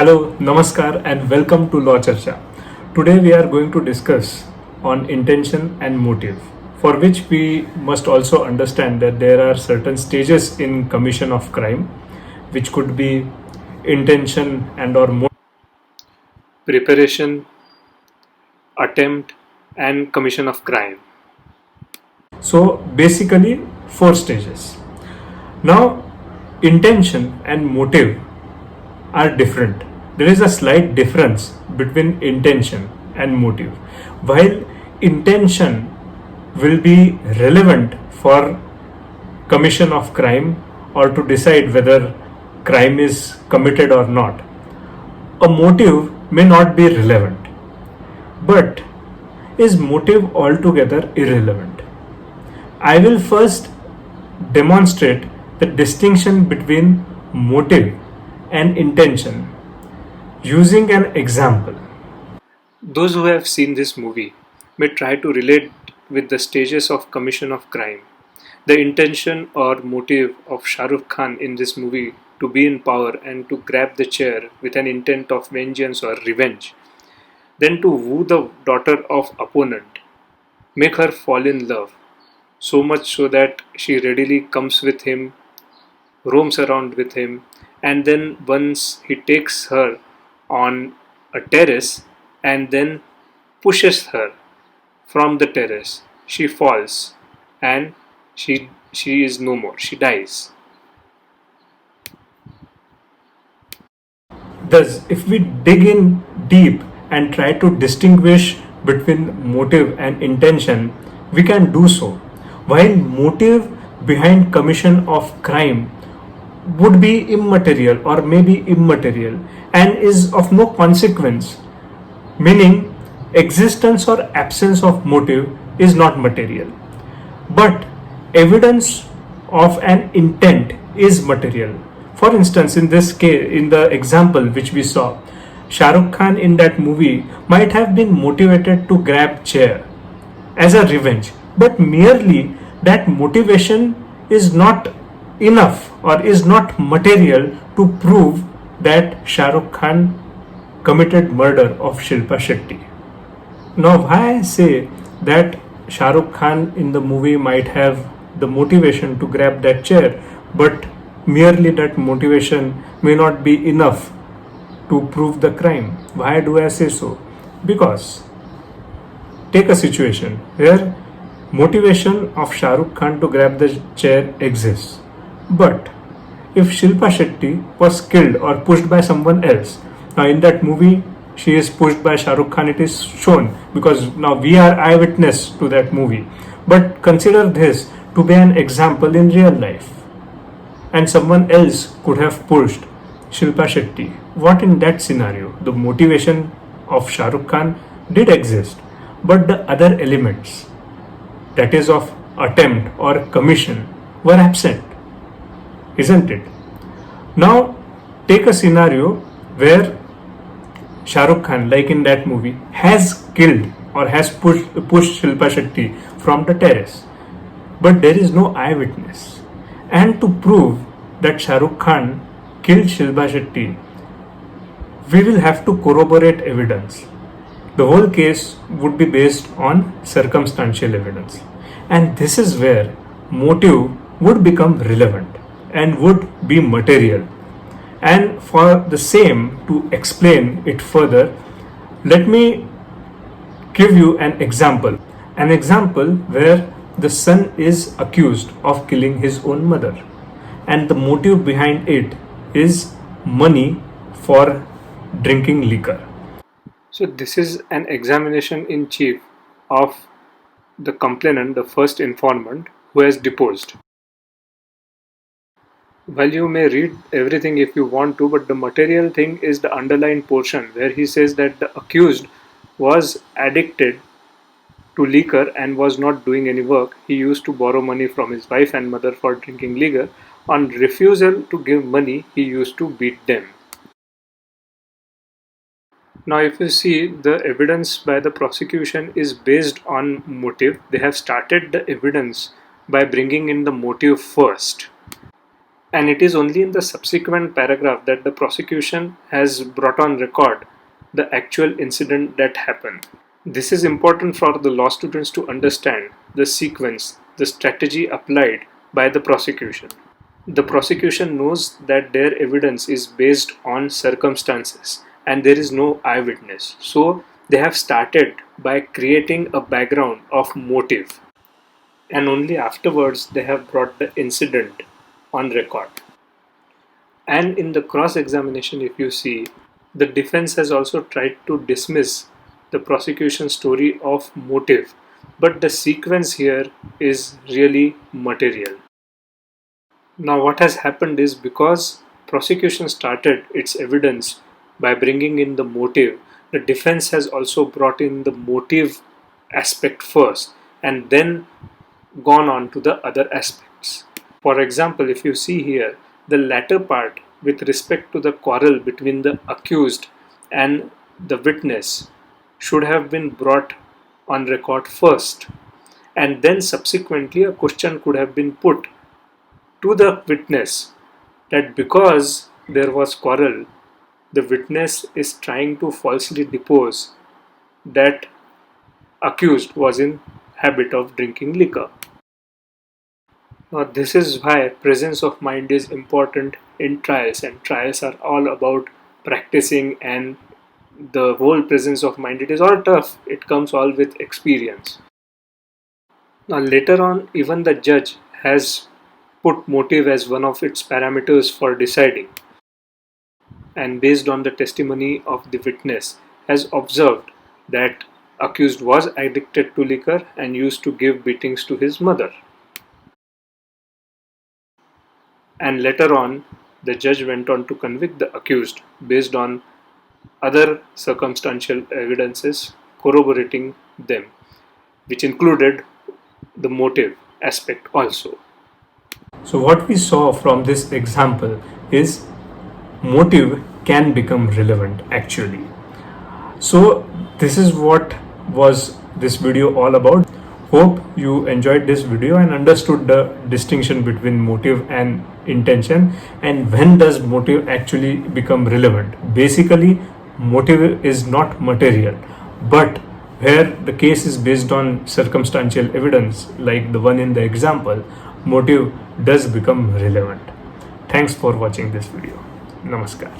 Hello, Namaskar, and welcome to Law Charcha. Today we are going to discuss on intention and motive, for which we must also understand that there are certain stages in commission of crime, which could be intention and or preparation, attempt, and commission of crime. So basically, four stages. Now, intention and motive are different. There is a slight difference between intention and motive. While intention will be relevant for commission of crime or to decide whether crime is committed or not, a motive may not be relevant. But is motive altogether irrelevant? I will first demonstrate the distinction between motive and intention using an example. Those who have seen this movie may try to relate with the stages of commission of crime. The intention or motive of Shah Rukh Khan in this movie to be in power and to grab the chair with an intent of vengeance or revenge, then to woo the daughter of opponent, make her fall in love, so much so that she readily comes with him, roams around with him, and then once he takes her on a terrace and then pushes her from the terrace, she falls and she is no more, she dies. Thus, if we dig in deep and try to distinguish between motive and intention, we can do so. While motive behind commission of crime would be immaterial or maybe immaterial and is of no consequence, meaning existence or absence of motive is not material. But evidence of an intent is material. For instance, in this case, in the example which we saw, Shah Rukh Khan in that movie might have been motivated to grab chair as a revenge, but merely that motivation is not enough or is not material to prove that Shah Rukh Khan committed murder of Shilpa Shetty. Now, why I say that Shah Rukh Khan in the movie might have the motivation to grab that chair, but merely that motivation may not be enough to prove the crime. Why do I say so? Because take a situation where motivation of Shah Rukh Khan to grab the chair exists. But if Shilpa Shetty was killed or pushed by someone else, now in that movie she is pushed by Shah Rukh Khan, it is shown because now we are eyewitness to that movie. But consider this to be an example in real life. And someone else could have pushed Shilpa Shetty. What in that scenario? The motivation of Shah Rukh Khan did exist, but the other elements, that is of attempt or commission, were absent, isn't it? Now take a scenario where Shah Rukh Khan, like in that movie, has killed or has pushed Shilpa Shetty from the terrace, but there is no eyewitness. And to prove that Shah Rukh Khan killed Shilpa Shetty, we will have to corroborate evidence. The whole case would be based on circumstantial evidence. And this is where motive would become relevant and would be material. And for the same, to explain it further, let me give you an example. An example where the son is accused of killing his own mother, and the motive behind it is money for drinking liquor. So, this is an examination in chief of the complainant, the first informant, who has deposed. Well, you may read everything if you want to, but the material thing is the underlying portion where he says that the accused was addicted to liquor and was not doing any work. He used to borrow money from his wife and mother for drinking liquor. On refusal to give money, he used to beat them. Now, if you see, the evidence by the prosecution is based on motive. They have started the evidence by bringing in the motive first. And it is only in the subsequent paragraph that the prosecution has brought on record the actual incident that happened. This is important for the law students to understand the sequence, the strategy applied by the prosecution. The prosecution knows that their evidence is based on circumstances and there is no eyewitness. So they have started by creating a background of motive, and only afterwards they have brought the incident on record. And in the cross examination, if you see, the defense has also tried to dismiss the prosecution story of motive, but the sequence here is really material. Now, what has happened is, because prosecution started its evidence by bringing in the motive, the defense has also brought in the motive aspect first and then gone on to the other aspects. For example, if you see here, the latter part with respect to the quarrel between the accused and the witness should have been brought on record first, and then subsequently a question could have been put to the witness that because there was quarrel, the witness is trying to falsely depose that accused was in habit of drinking liquor. Now, this is why presence of mind is important in trials, and trials are all about practicing, and the whole presence of mind, it is all tough, it comes all with experience. Now, later on, even the judge has put motive as one of its parameters for deciding, and based on the testimony of the witness, has observed that accused was addicted to liquor and used to give beatings to his mother. And later on, the judge went on to convict the accused based on other circumstantial evidences corroborating them, which included the motive aspect also. So, what we saw from this example is motive can become relevant actually. So, this is what was this video all about. Hope you enjoyed this video and understood the distinction between motive and intention, and when does motive actually become relevant. Basically, motive is not material, but where the case is based on circumstantial evidence like the one in the example, motive does become relevant. Thanks for watching this video. Namaskar.